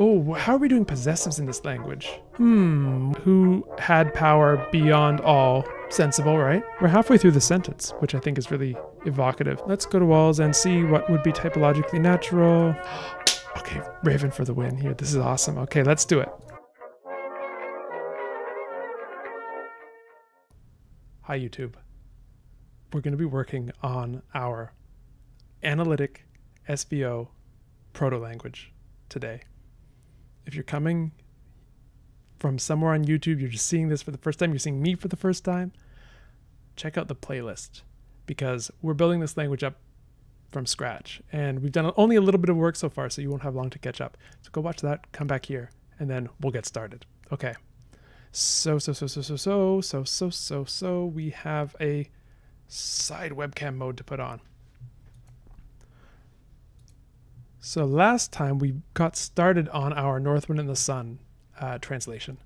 Oh, how are we doing possessives in this language? Who had power beyond all. Sensible, right? We're halfway through the sentence, which I think is really evocative. Let's go to walls and see what would be typologically natural. Okay, Raven for the win here. This is awesome. Okay, let's do it. Hi, YouTube. We're going to be working on our analytic SVO proto-language today. If you're coming from somewhere on YouTube, you're just seeing this for the first time, you're seeing me for the first time, check out the playlist because we're building this language up from scratch and we've done only a little bit of work so far, so you won't have long to catch up. So go watch that, come back here, and then we'll get started. Okay. So we have a side webcam mode to put on. So last time we got started on our Northwind and the Sun translation.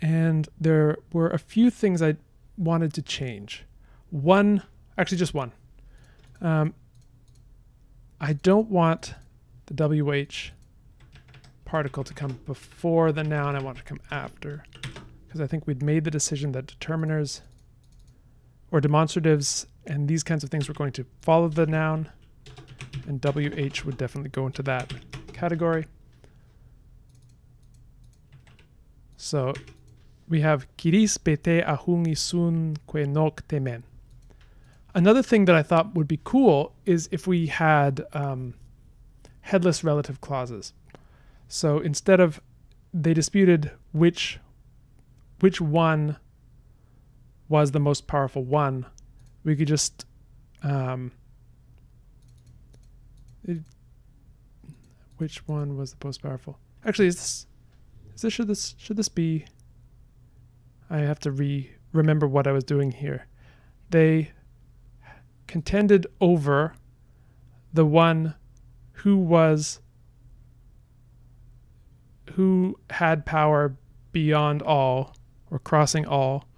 And there were a few things I wanted to change. Actually just one. I don't want the WH particle to come before the noun. I want it to come after. Because I think we'd made the decision that determiners or demonstratives and these kinds of things were going to follow the noun. And WH would definitely go into that category. So we have kiris bete ahungi sun kwe nok temen. Another thing that I thought would be cool is if we had headless relative clauses. So instead of they disputed which one was the most powerful one, we could just which one was the most powerful? Actually, should this be? I have to remember what I was doing here. They contended over the one who had power beyond all or crossing all.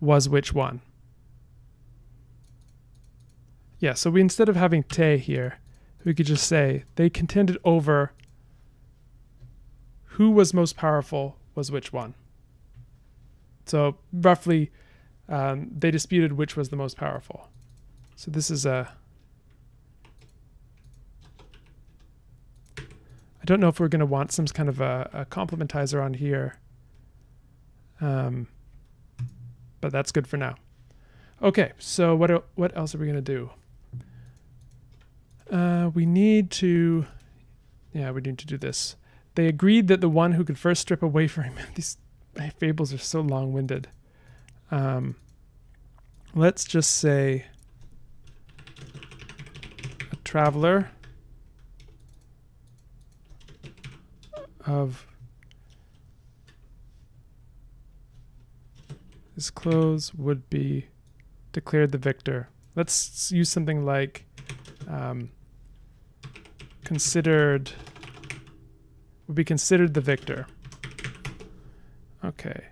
Was which one? Yeah, so instead of having te here, we could just say they contended over who was most powerful was which one. So roughly, they disputed which was the most powerful. So this is I don't know if we're going to want some kind of a complementizer on here. But that's good for now. Okay, so what else are we going to do? We need to do this. They agreed that the one who could first strip away from him. My fables are so long-winded. Let's just say a traveler of his clothes would be declared the victor. Let's use something like would be considered the victor. Okay,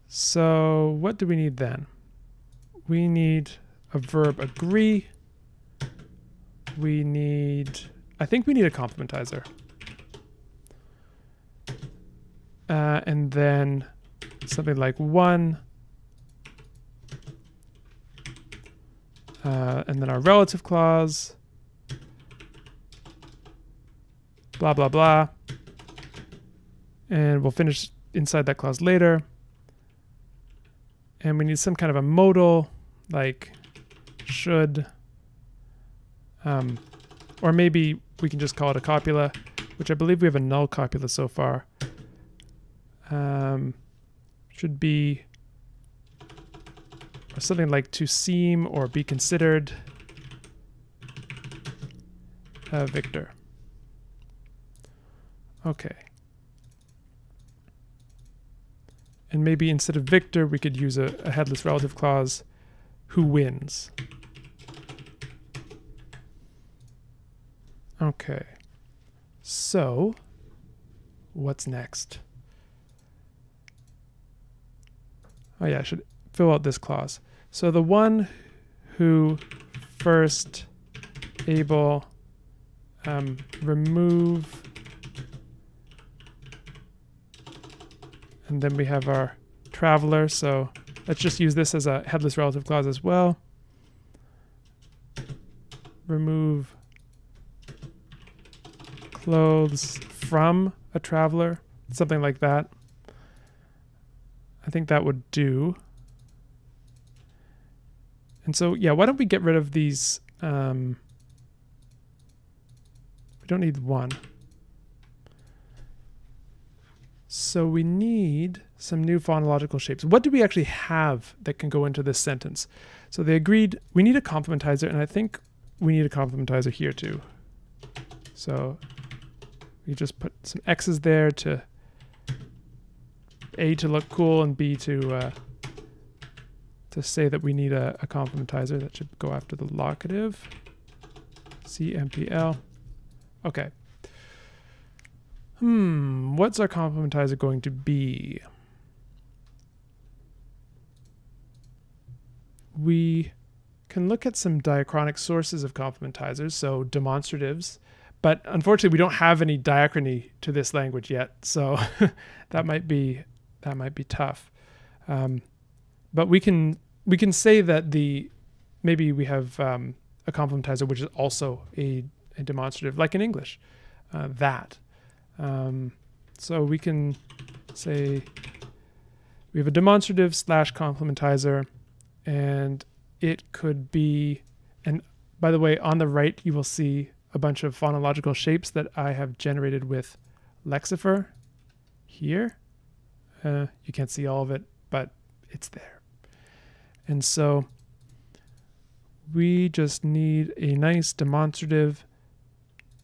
so what do we need then? We need a verb agree. I think we need a complementizer. And then something like one. And then our relative clause. Blah, blah, blah. And we'll finish inside that clause later. And we need some kind of a modal, like should. Or maybe we can just call it a copula, which I believe we have a null copula so far. Should be or something like to seem or be considered a victor. Okay. And maybe instead of victor, we could use a headless relative clause, who wins. Okay. So, what's next? Oh yeah, I should fill out this clause. So the one who first able remove, and then we have our traveler. So let's just use this as a headless relative clause as well. Remove clothes from a traveler, something like that. I think that would do. And so, yeah, why don't we get rid of these? We don't need one. So we need some new phonological shapes. What do we actually have that can go into this sentence? So they agreed we need a complementizer, and I think we need a complementizer here too. So we just put some X's there to A, to look cool, and B, to say that we need a complementizer that should go after the locative. CMPL. Okay. What's our complementizer going to be? We can look at some diachronic sources of complementizers, so demonstratives, but unfortunately we don't have any diachrony to this language yet, so that might be tough. But we can say that maybe we have a complementizer which is also a demonstrative, like in English, that. So we can say we have a demonstrative / complementizer, and it could be, and by the way, on the right you will see a bunch of phonological shapes that I have generated with Lexifer here. You can't see all of it, but it's there. And so we just need a nice demonstrative,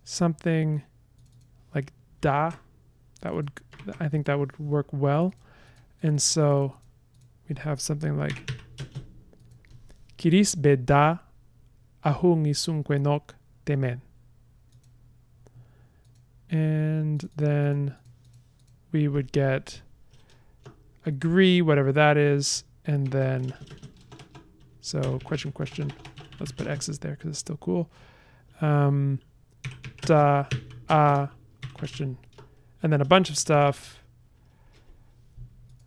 something like da. I think that would work well. And so we'd have something like Kiris be da ahung isunque nok temen. And then we would get agree, whatever that is, and then so question. Let's put X's there because it's still cool. Da question, and then a bunch of stuff.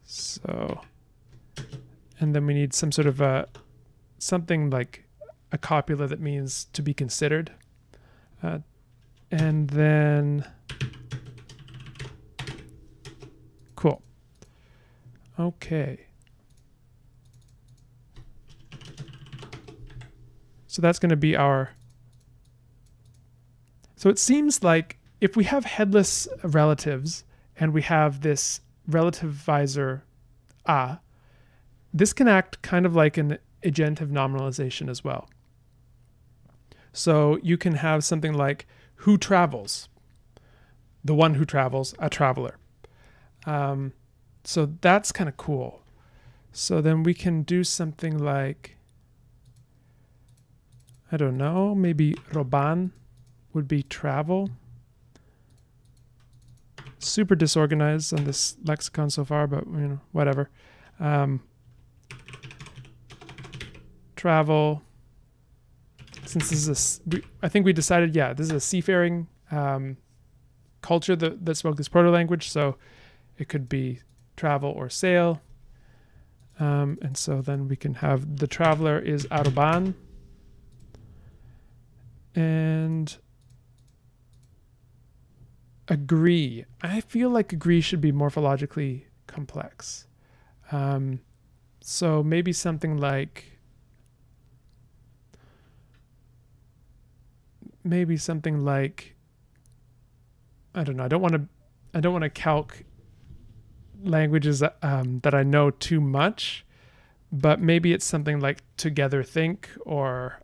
So, and then we need some sort of something like a copula that means to be considered, and then cool. Okay. So that's going to be our. So it seems like if we have headless relatives and we have this relativizer a, this can act kind of like an agentive nominalization as well. So you can have something like who travels, the one who travels, a traveler. So that's kind of cool. So then we can do something like, I don't know, maybe roban would be travel. Super disorganized on this lexicon so far, but you know, whatever. Travel. Since this is I think we decided, yeah, this is a seafaring culture that spoke this proto-language, so it could be travel or sail. And so then we can have the traveler is aroban. And agree. I feel like agree should be morphologically complex. So maybe something like, I don't know. I don't want to calc languages that I know too much, but maybe it's something like together think or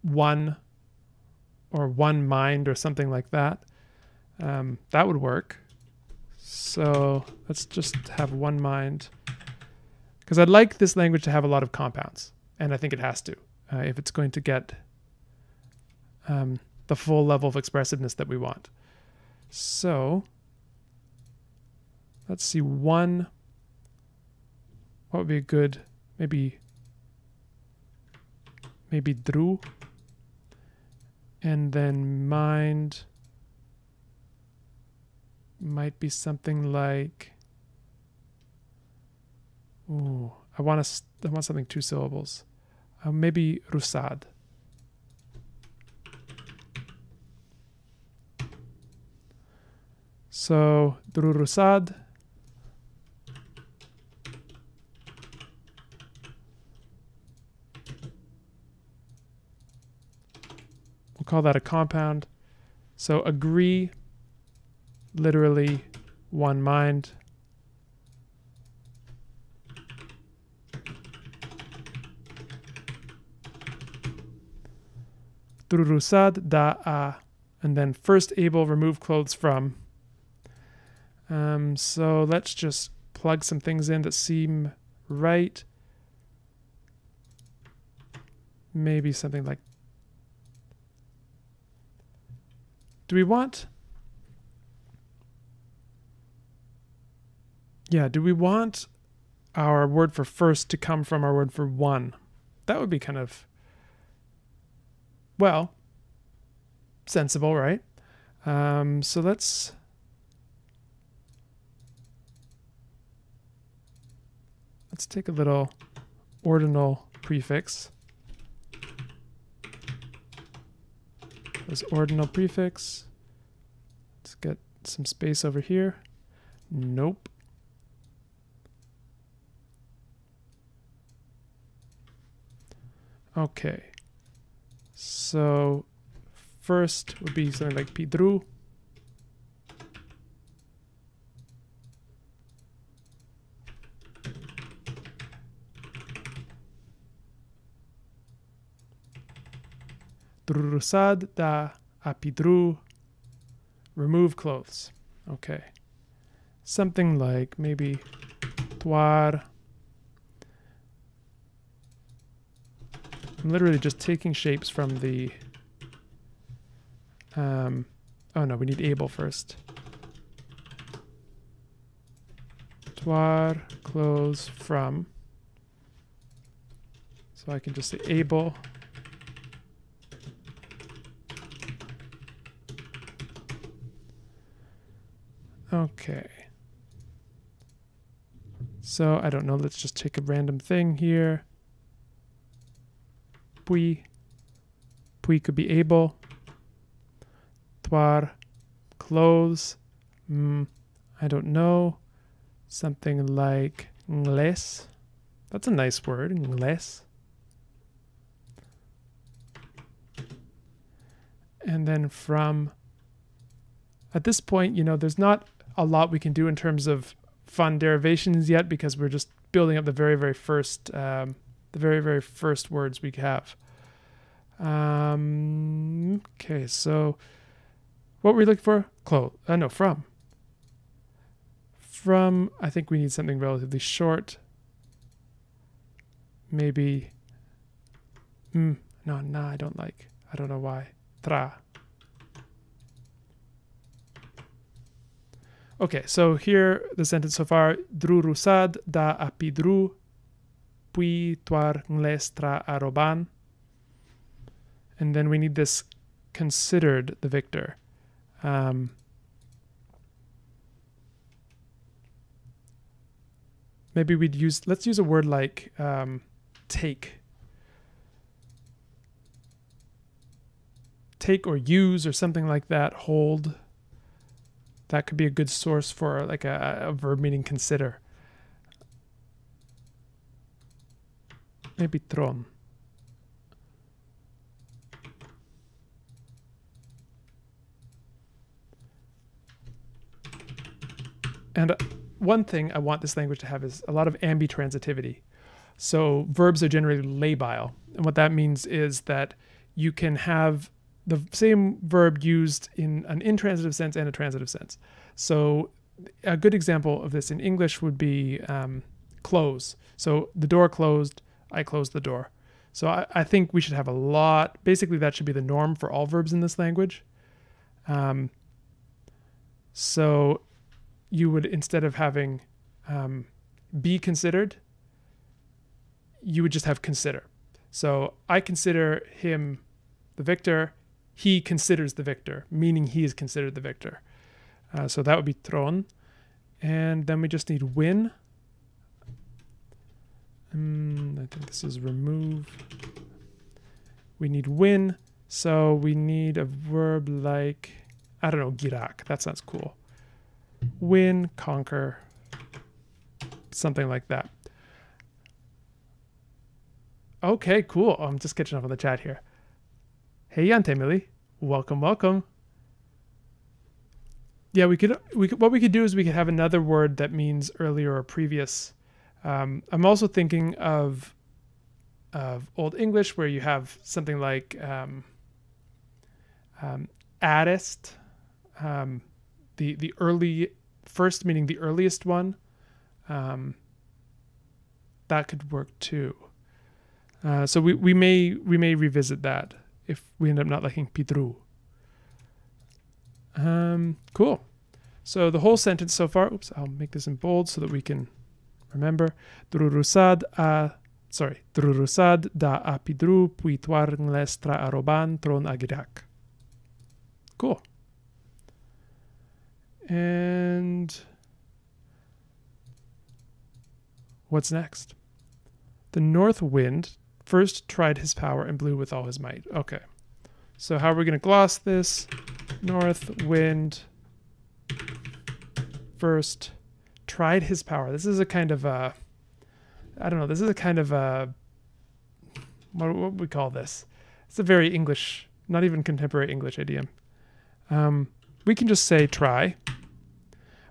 one mind or something like that. That would work. So let's just have one mind, because I'd like this language to have a lot of compounds, and I think it has to if it's going to get the full level of expressiveness that we want. So let's see, one, what would be a good, maybe Drew. And then mind might be something like, ooh, I want something 2 syllables. Maybe rusad. So rusad. We'll call that a compound. So agree, literally one mind. Durusad da a, and then first able, remove clothes from. So let's just plug some things in that seem right. Maybe something like, do we want our word for first to come from our word for one? That would be kind of, well, sensible, right? So let's take a little ordinal prefix. This ordinal prefix. Let's get some space over here. Nope. Okay. So first would be something like pidru. Drusad da apidru, remove clothes. Okay. Something like maybe tuar. I'm literally just taking shapes from the, oh no, we need able first. Tuar, clothes from. So I can just say able. Okay. So I don't know, let's just take a random thing here. Pui. Pui could be able. Tuar, clothes. I don't know. Something like ngles. That's a nice word, ngles. And then from, at this point, you know, there's not a lot we can do in terms of fun derivations yet because we're just building up the very first words we have. Okay, so what were we looking for? No, from. From, I think we need something relatively short. Maybe, no, I don't like. I don't know why. Tra. Okay, so here, the sentence so far, dru rusad da apidru, pui tuar ngles tra aroban. And then we need this considered the victor. Maybe let's use a word like take. Take or use or something like that, hold. That could be a good source for like a verb meaning consider. Maybe tron. And one thing I want this language to have is a lot of ambitransitivity. So verbs are generally labile. And what that means is that you can have the same verb used in an intransitive sense and a transitive sense. So a good example of this in English would be close. So the door closed, I closed the door. So I think we should have a lot, basically that should be the norm for all verbs in this language. So you would, instead of having be considered, you would just have consider. So I consider him the victor, he considers the victor, meaning he is considered the victor. So that would be tron. And then we just need win. I think this is remove. We need win. So we need a verb like, I don't know, girak. That sounds cool. Win, conquer, something like that. Okay, cool. I'm just catching up on the chat here. Hey, Yante Millie. Welcome, welcome. Yeah, we could what we could do is we could have another word that means earlier or previous. I'm also thinking of Old English where you have something like addest, the early first meaning the earliest one. That could work too. So we may revisit that if we end up not liking pidru. Cool. So the whole sentence so far, oops, I'll make this in bold so that we can remember. Drurusad da a pidru puituar nglestra aroban tron agirak. Cool. And what's next? The north wind first tried his power and blew with all his might. Okay. So how are we going to gloss this? North wind first tried his power. This is a kind of a, I don't know, this is a kind of a, what would we call this? It's a very English, not even contemporary English idiom. We can just say try.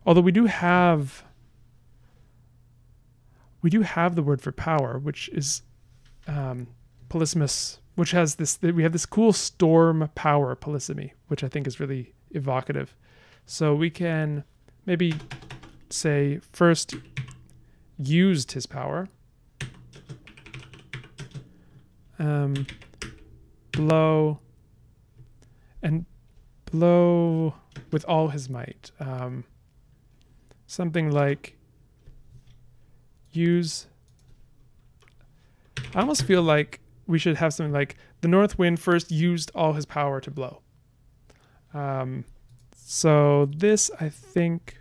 Although we do have the word for power, which is polysemous, which has this, we have this cool storm power polysemy, which I think is really evocative. So we can maybe say first used his power, blow with all his might. Something like use. I almost feel like we should have something like the north wind first used all his power to blow. So this, I think,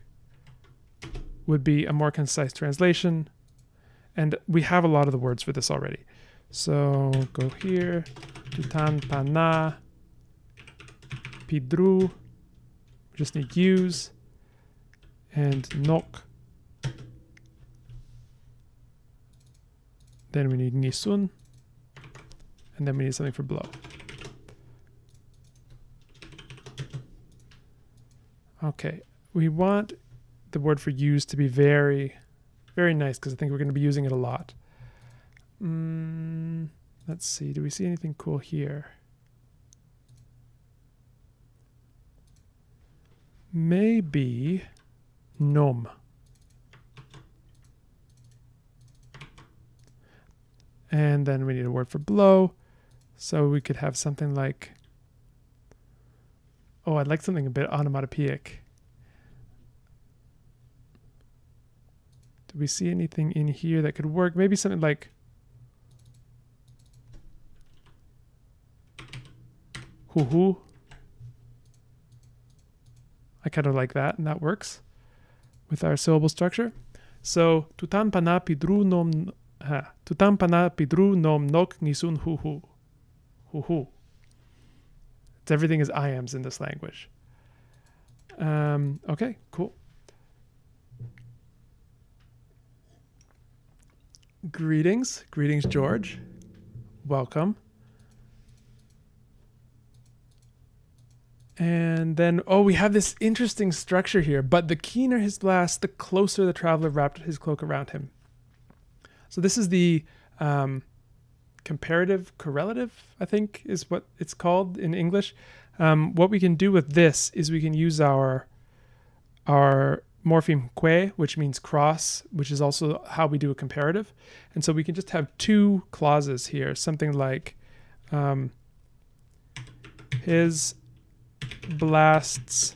would be a more concise translation. And we have a lot of the words for this already. So go here, tutan pana, pidru, we just need use, and nok. Then we need nisun, and then we need something for blow. Okay, we want the word for use to be very, very nice because I think we're going to be using it a lot. Let's see, do we see anything cool here? Maybe nom. And then we need a word for blow. So we could have something like, oh, I'd like something a bit onomatopoeic. Do we see anything in here that could work? Maybe something like hoo-hoo. I kind of like that, and that works with our syllable structure. So tutan pana pidru nom nok nisun hoo-hoo. Hoo-hoo. Everything is iams in this language. Okay, cool. Greetings, George. Welcome. And then, oh, we have this interesting structure here. But the keener his blast, the closer the traveler wrapped his cloak around him. So this is the comparative correlative, I think is what it's called in English. What we can do with this is we can use our morpheme que, which means cross, which is also how we do a comparative. And so we can just have two clauses here, something like his blasts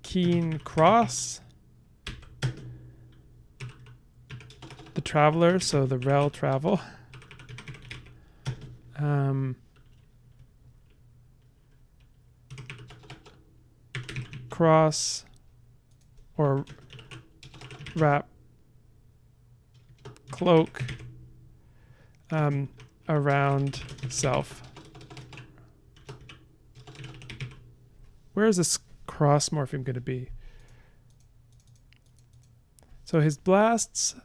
keen cross the traveler, so the rel travel, Cross or wrap, cloak around self. Where is this cross morpheme going to be? So his blasts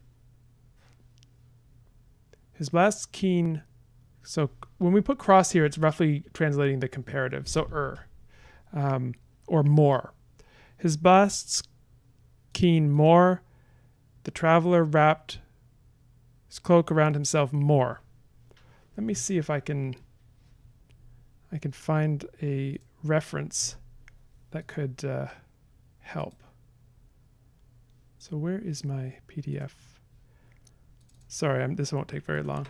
keen. So when we put cross here, it's roughly translating the comparative. So or more. His blasts keen more. The traveler wrapped his cloak around himself more. Let me see if I can find a reference that could help. So where is my PDF? Sorry, this won't take very long.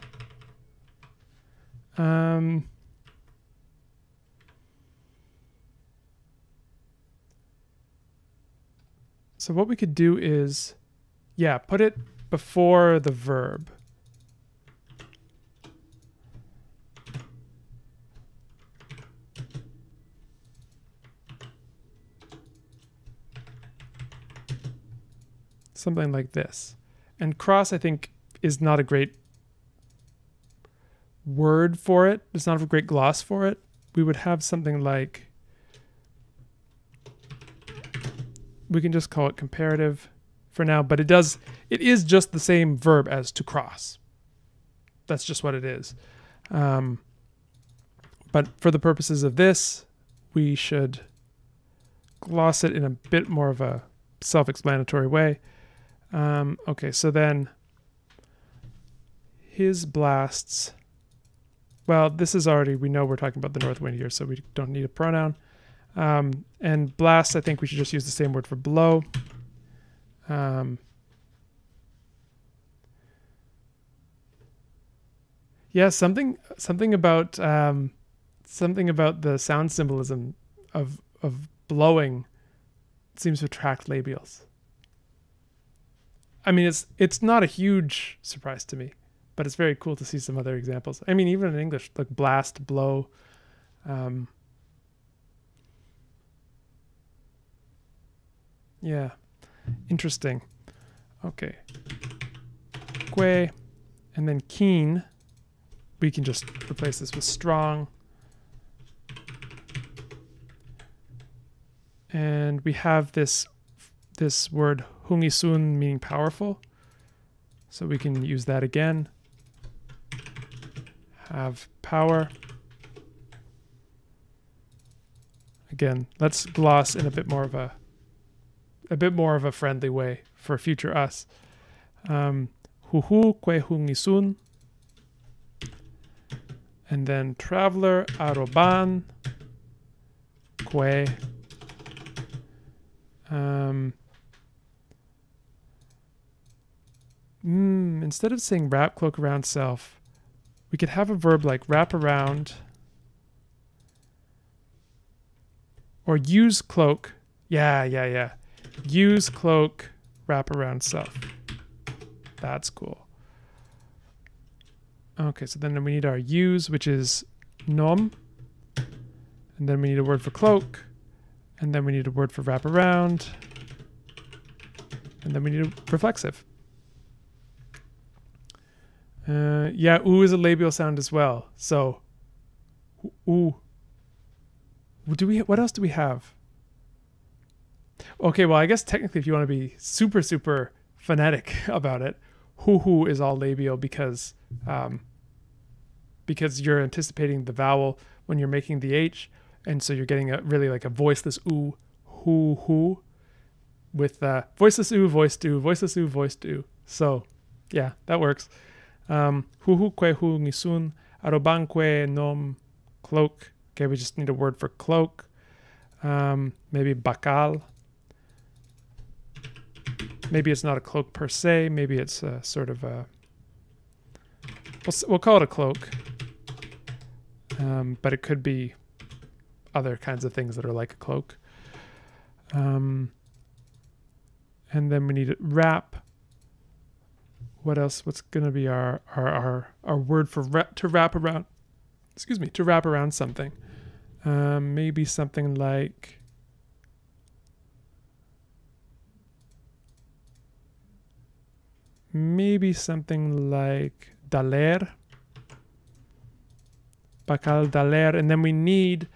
So what we could do is, yeah, put it before the verb. Something like this. And cross, I think, is not a great word for it. It's not a great gloss for it. We would have something like, we can just call it comparative for now, but it is just the same verb as to cross. That's just what it is. But for the purposes of this, we should gloss it in a bit more of a self-explanatory way. Okay, so then his blasts, well, this is already, we know we're talking about the north wind here, so we don't need a pronoun. And blast, I think we should just use the same word for blow. Yeah, something about the sound symbolism of blowing seems to attract labials. I mean, it's not a huge surprise to me, but it's very cool to see some other examples. I mean, even in English, like blast, blow. Yeah, interesting. Okay. Que, and then keen. We can just replace this with strong. And we have this word hungisun, meaning powerful. So we can use that again. Have power. Again, let's gloss in a bit more of a friendly way for future us. Huhu que hungisun. And then traveler aroban que. Instead of saying wrap cloak around self, we could have a verb like wrap around or use cloak. Yeah. Use cloak, wrap around self. That's cool. Okay, so then we need our use, which is nom. And then we need a word for cloak. And then we need a word for wrap around. And then we need a reflexive. Yeah, oo is a labial sound as well. So, oo. What else do we have? Okay, well, I guess technically if you want to be super, super phonetic about it, hoo is all labial because you're anticipating the vowel when you're making the H. And so you're getting really like a voiceless oo, hoo, with voiceless oo, voiced oo, voiceless oo, voiced oo. So, yeah, that works. Huhu que hu nisun, arobanque nom, cloak. Okay, we just need a word for cloak. Maybe bakal. Maybe it's not a cloak per se. Maybe it's a sort of a... We'll call it a cloak. But it could be other kinds of things that are like a cloak. And then we need to wrap. What else? What's going to be our word for to wrap around? excuse me, to wrap around something. Maybe something like daler, bakal daler, and then we need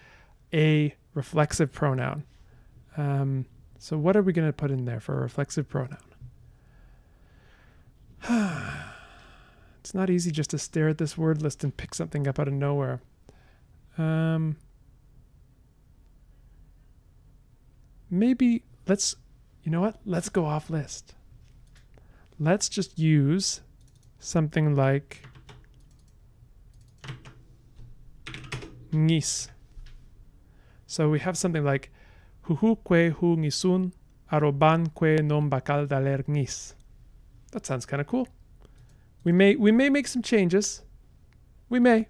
a reflexive pronoun. So what are we going to put in there for a reflexive pronoun? It's not easy just to stare at this word list and pick something up out of nowhere. Maybe you know what? Let's go off list. Let's just use something like ngis. So we have something like huhu kwe hu ngisun aroban kwe nom bakal daler ngis. That sounds kind of cool. We may make some changes. We may.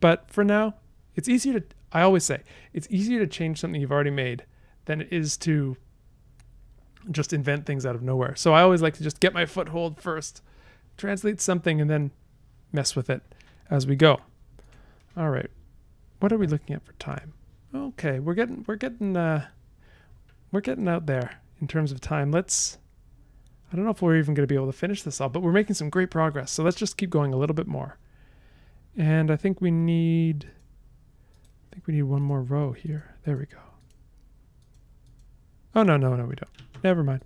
But for now, it's easier to, I always say, it's easier to change something you've already made than it is to just invent things out of nowhere. So I always like to just get my foothold first, translate something, and then mess with it as we go. All right. What are we looking at for time? Okay, we're getting out there in terms of time. I don't know if we're even going to be able to finish this all, but we're making some great progress. So let's just keep going a little bit more. And I think we need one more row here. There we go. Oh, no, we don't. Never mind.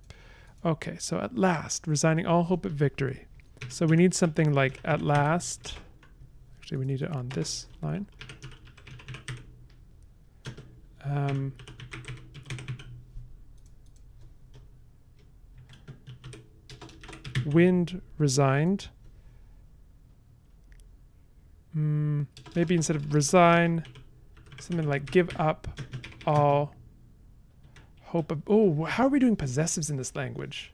Okay, so at last, resigning all hope of victory. So we need something like at last. Actually, we need it on this line. Wind resigned. Maybe instead of resign, something like give up all hope of... Oh, how are we doing possessives in this language?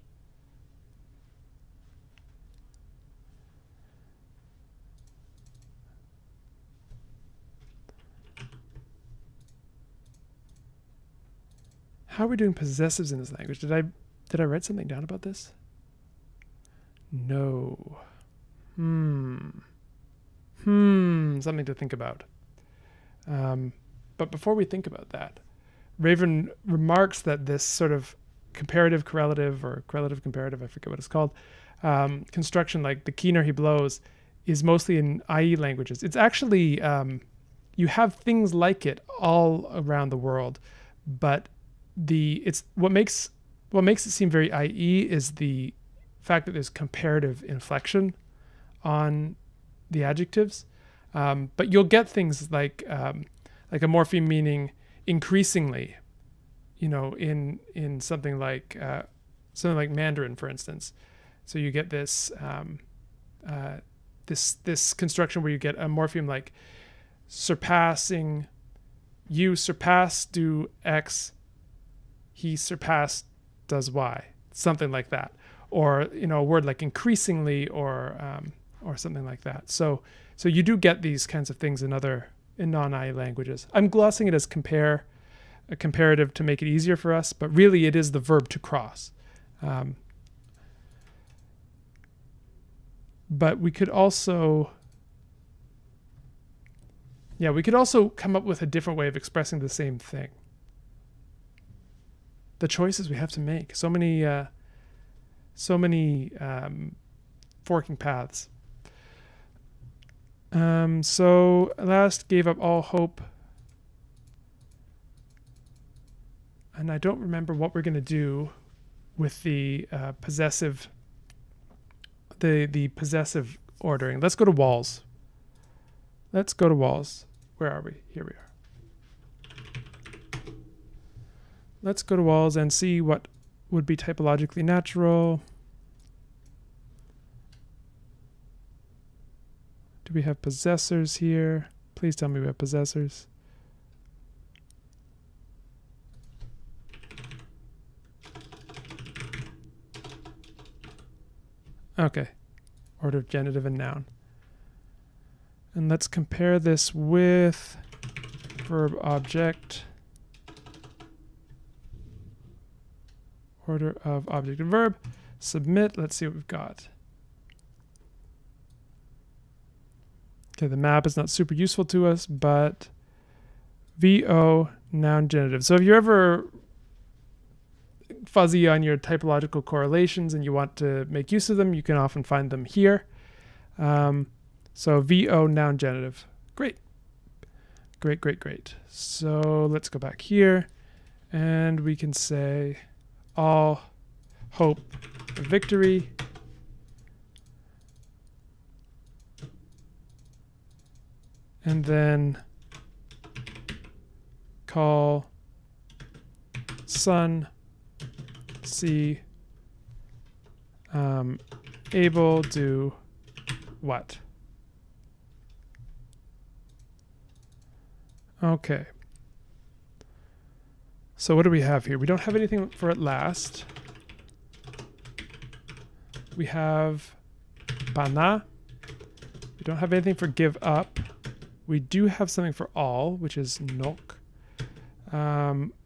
How are we doing possessives in this language? Did I write something down about this? No. Something to think about. But before we think about that, Raven remarks that this sort of comparative correlative or correlative comparative, I forget what it's called, construction like the keener he blows is mostly in IE languages. It's actually, you have things like it all around the world, but what makes it seem very IE is the fact that there's comparative inflection on the adjectives. But you'll get things like a morpheme meaning increasingly, in something like Mandarin, for instance. So you get this this construction where you get a morpheme like surpassing, you surpass do X, he surpassed does Y, something like that, or a word like increasingly or something like that. So you do get these kinds of things in non-IE languages. I'm glossing it as a comparative to make it easier for us, but really it is the verb to cross. But we could also come up with a different way of expressing the same thing. The choices we have to make, so many forking paths. So last gave up all hope, and I don't remember what we're going to do with the possessive, the possessive ordering. Let's go to walls. Where are we? Here we are. Let's go to walls and see what would be typologically natural. Do we have possessors here? Please tell me we have possessors. Okay. Order of genitive and noun. And let's compare this with verb object. Order of object and verb. Submit. Let's see what we've got. Okay, the map is not super useful to us, but VO noun genitive. So if you're ever fuzzy on your typological correlations and you want to make use of them, you can often find them here. So VO noun genitive. Great. Great, great, great. So let's go back here and we can say all hope of victory. And then call sun, see, able, do what? Okay. So what do we have here? We don't have anything for at last. We have bana. We don't have anything for give up. We do have something for all, which is nok.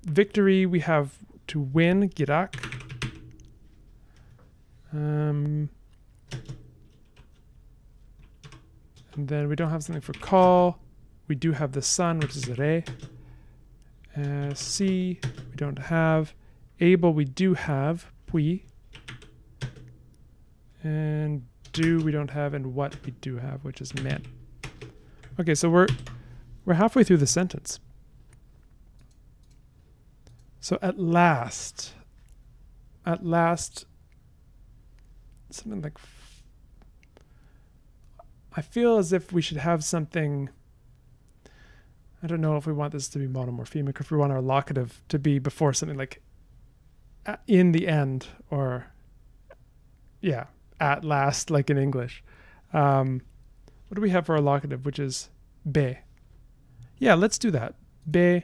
Victory, we have to win, girak. And then we don't have something for call. We do have the sun, which is re. See, we don't have. Able, we do have, pui. And do, we don't have, and what we do have, which is men. Okay, so we're halfway through the sentence. So at last, something like, I feel as if we should have something, I don't know if we want this to be monomorphemic, or if we want our locative to be before something like in the end, or yeah, at last, like in English. What do we have for our locative, which is be? Yeah, let's do that. Be.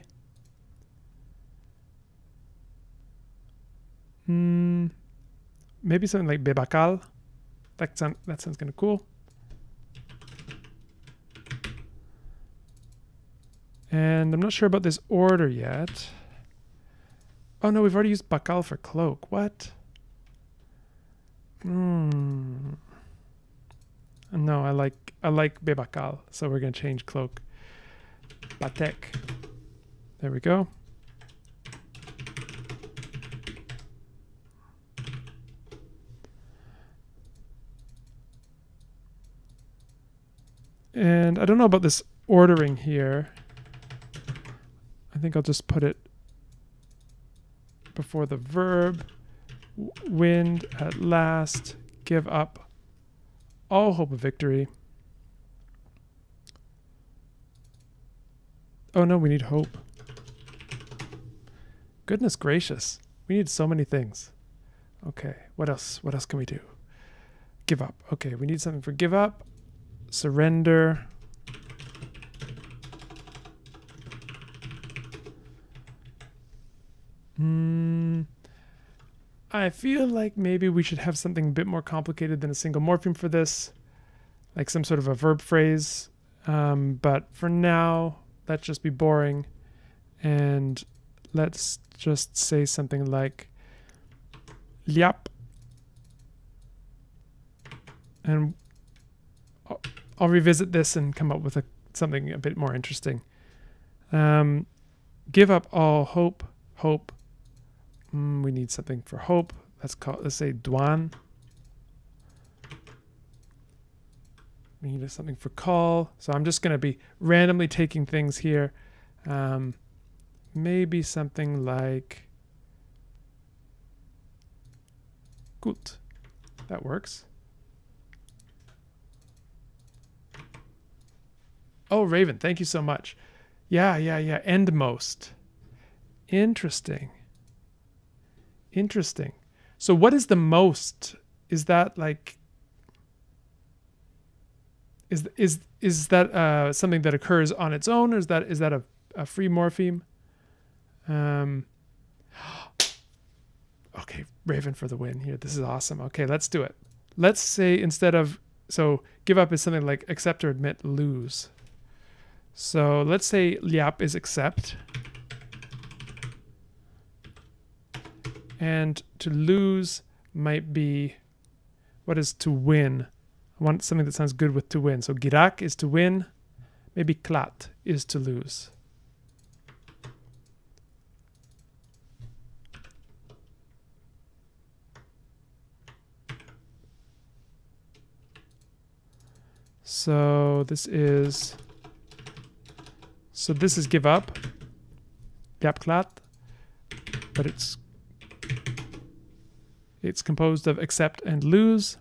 Maybe something like bebakal. That sounds kind of cool. And I'm not sure about this order yet. Oh no, we've already used bakal for cloak. What? No, I like bebakal, so we're gonna change cloak. Batek. There we go. And I don't know about this ordering here. I think I'll just put it before the verb. Wind at last, give up all hope of victory. Oh no, we need hope. Goodness gracious. We need so many things. Okay, what else? What else can we do? Give up. Okay, we need something for give up. Surrender. I feel like maybe we should have something a bit more complicated than a single morpheme for this, like some sort of a verb phrase. But for now, let's just be boring, and let's just say something like liap. And I'll revisit this and come up with something a bit more interesting. Give up all hope. Hope. We need something for hope. Let's say douane. We need something for call. So I'm just going to be randomly taking things here. Maybe something like gut. That works. Oh, Raven, thank you so much. Yeah. Endmost. Interesting. So what is the most? Is that like, is that something that occurs on its own, or is that a free morpheme? Okay, Raven for the win here. This is awesome. Okay, let's do it. Let's say instead of, so give up is something like accept or admit, lose. So let's say liap is accept. And to lose might be, what is to win? I want something that sounds good with to win. So girak is to win. Maybe klat is to lose. So this is give up. Yap klat. But it's composed of accept and lose.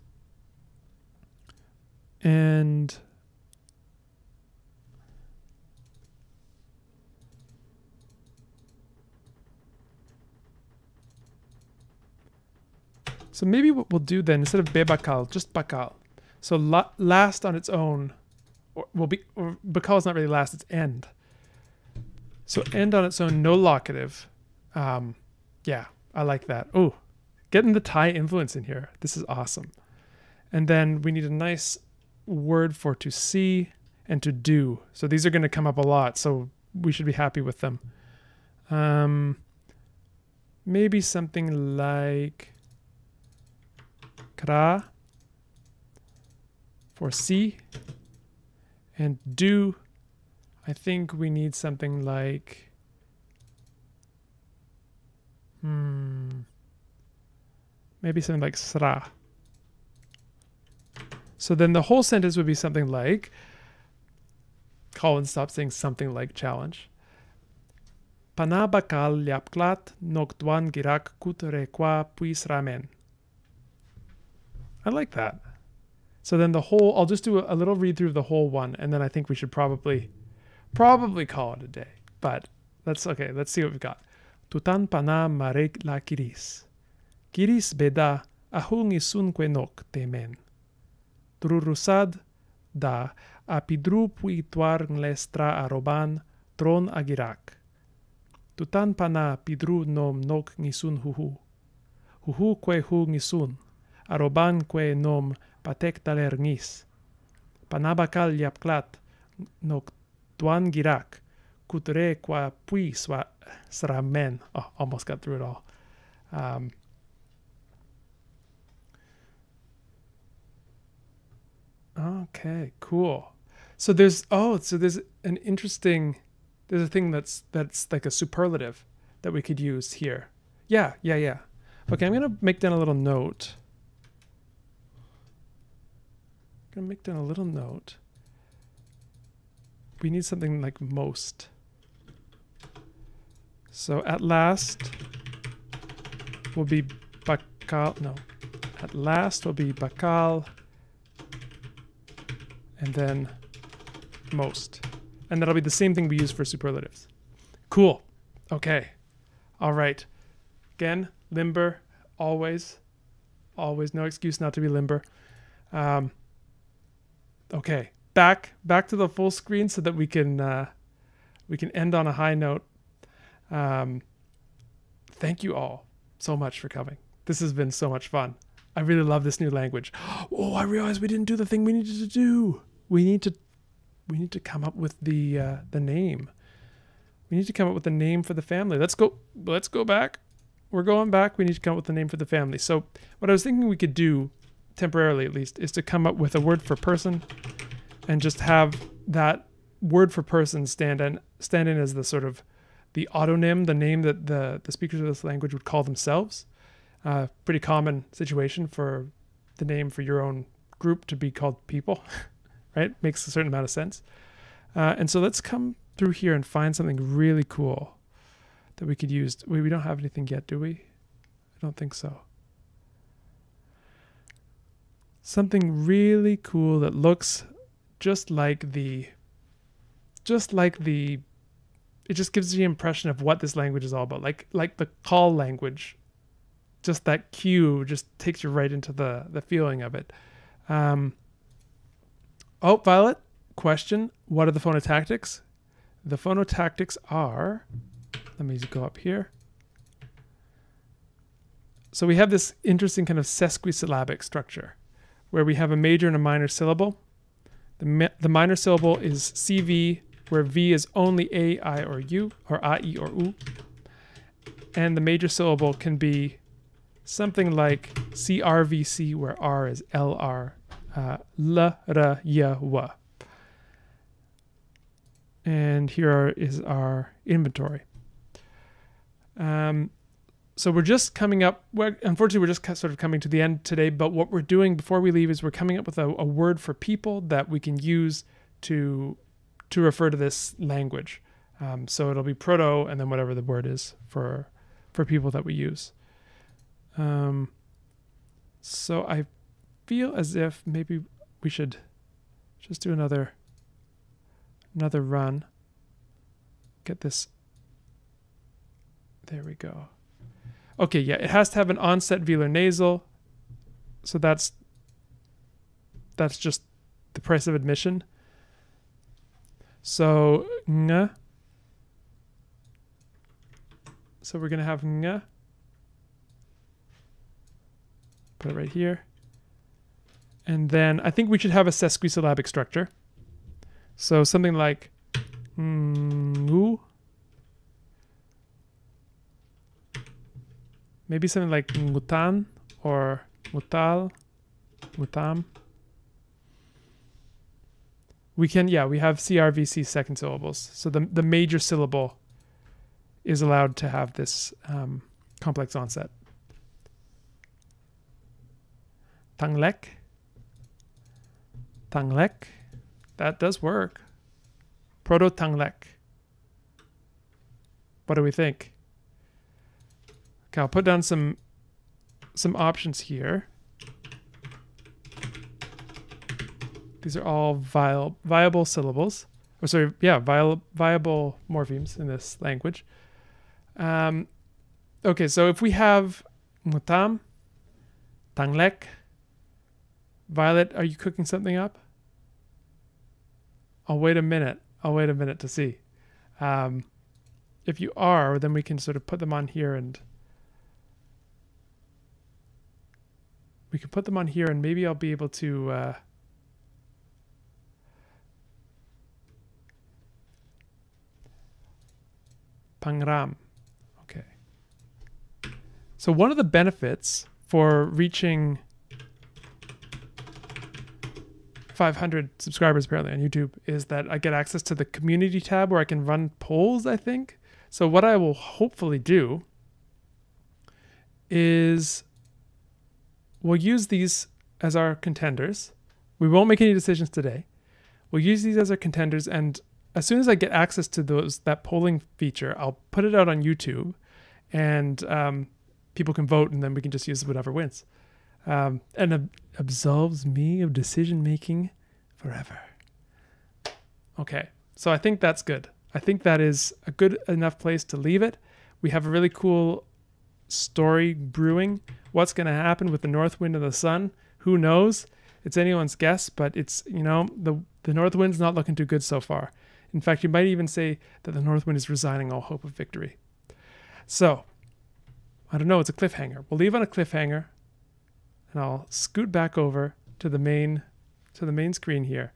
And so maybe what we'll do then, instead of bebakal, just bakal. So last on its own, or bakal is not really last, it's end. So end on its own, no locative. Yeah, I like that. Oh, getting the Thai influence in here. This is awesome. And then we need a nice word for to see and to do. So these are going to come up a lot, so we should be happy with them. Maybe something like kra for see, and do. I think we need something like maybe something like sra. So then the whole sentence would be something like, Colin, stop saying something like challenge. Panabakal yapklat noktuan girak kuterekwa puis ramen. I like that. So then the whole, I'll just do a little read through of the whole one, and then I think we should probably call it a day. But let's see what we've got. Tutan pana marek la kiris. Kiris beda ahung isun kwenok temen. Trurusad da apidru puituar nglestra aroban tron agirak. Tutan pana pidru nom nok ngisun huhu. Huhu kwe hu ngisun. Aroban kwe nom patek taler ngis. Panabakal yapklat nok tuan girak. Kutre kwa pui sramen. Oh, almost got through it all. Okay, cool. So there's an interesting, there's a thing that's like a superlative that we could use here. Yeah. Okay, I'm gonna make down a little note. We need something like most. So at last will be bakal. No, at last will be bakal. And then most. And that'll be the same thing we use for superlatives. Cool. Okay. All right. Again, limber, always. Always. No excuse not to be limber. Okay. Back to the full screen so that we can end on a high note. Thank you all so much for coming. This has been so much fun. I really love this new language. Oh, I realized we didn't do the thing we needed to do. We need to come up with the name. We need to come up with the name for the family. Let's go back. We're going back. We need to come up with the name for the family. So what I was thinking we could do, temporarily at least, is to come up with a word for person and just have that word for person stand in as the sort of the autonym, the name that the speakers of this language would call themselves. Pretty common situation for the name for your own group to be called people, right? Makes a certain amount of sense. And so let's come through here and find something really cool that we could use. We don't have anything yet, do we? I don't think so. Something really cool that looks just like it just gives you the impression of what this language is all about. Like the call language. Just that cue just takes you right into the feeling of it. Oh, Violet, question. What are the phonotactics? The phonotactics are, let me go up here. So we have this interesting kind of sesquisyllabic structure where we have a major and a minor syllable. The minor syllable is CV, where V is only A, I, or U, or A, I, or U. And the major syllable can be something like CRVC, where R is LR, L, R, Y, W. And here is our inventory. So we're just coming up, unfortunately we're just sort of coming to the end today, but what we're doing before we leave is we're coming up with a word for people that we can use to refer to this language. So it'll be proto and then whatever the word is for people that we use. So I feel as if maybe we should just do another run. Get this. There we go. Okay, yeah, it has to have an onset velar nasal. So that's just the price of admission. So ng. So we're gonna have ng. Put it right here. And then I think we should have a sesquisyllabic structure. So something like ngu. Maybe something like ngutan or ngutal, ngutam. We have CRVC second syllables. So the major syllable is allowed to have this complex onset. Tanglek. Tanglek. That does work. Proto-Tanglek. What do we think? Okay, I'll put down some options here. These are all viable syllables. Or sorry, yeah, viable morphemes in this language. Okay, so if we have mutam, tanglek, Violet, are you cooking something up? I'll wait a minute. I'll wait a minute to see. If you are, then we can sort of put them on here and we can put them on here and maybe I'll be able to Pangram. Okay. So one of the benefits for reaching 500 subscribers apparently on YouTube is that I get access to the community tab where I can run polls, I think. So what I will hopefully do is we'll use these as our contenders. We won't make any decisions today. We'll use these as our contenders, and as soon as I get access to that polling feature, I'll put it out on YouTube, and people can vote, and then we can just use whatever wins. And absolves me of decision making forever. Okay, so I think that's good. I think that is a good enough place to leave it. We have a really cool story brewing. What's going to happen with the north wind and the sun? Who knows? It's anyone's guess, but it's, you know, the north wind's not looking too good so far. In fact, you might even say that the north wind is resigning all hope of victory. So, I don't know, it's a cliffhanger. We'll leave on a cliffhanger, and I'll scoot back over to the main screen here.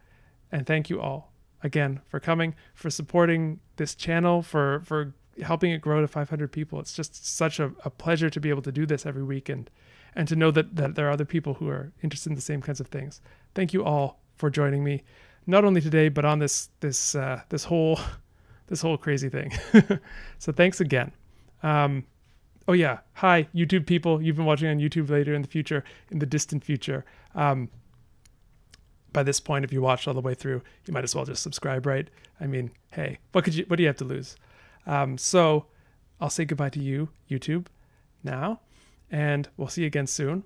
And thank you all again for coming, for supporting this channel, for helping it grow to 500 people. It's just such a pleasure to be able to do this every week and to know that there are other people who are interested in the same kinds of things. Thank you all for joining me, not only today, but on this whole crazy thing. So thanks again. Oh yeah, hi YouTube people. You've been watching on YouTube later in the future, in the distant future. By this point, if you watched all the way through, you might as well just subscribe, right? I mean, hey, what do you have to lose? So I'll say goodbye to you, YouTube, now, and we'll see you again soon.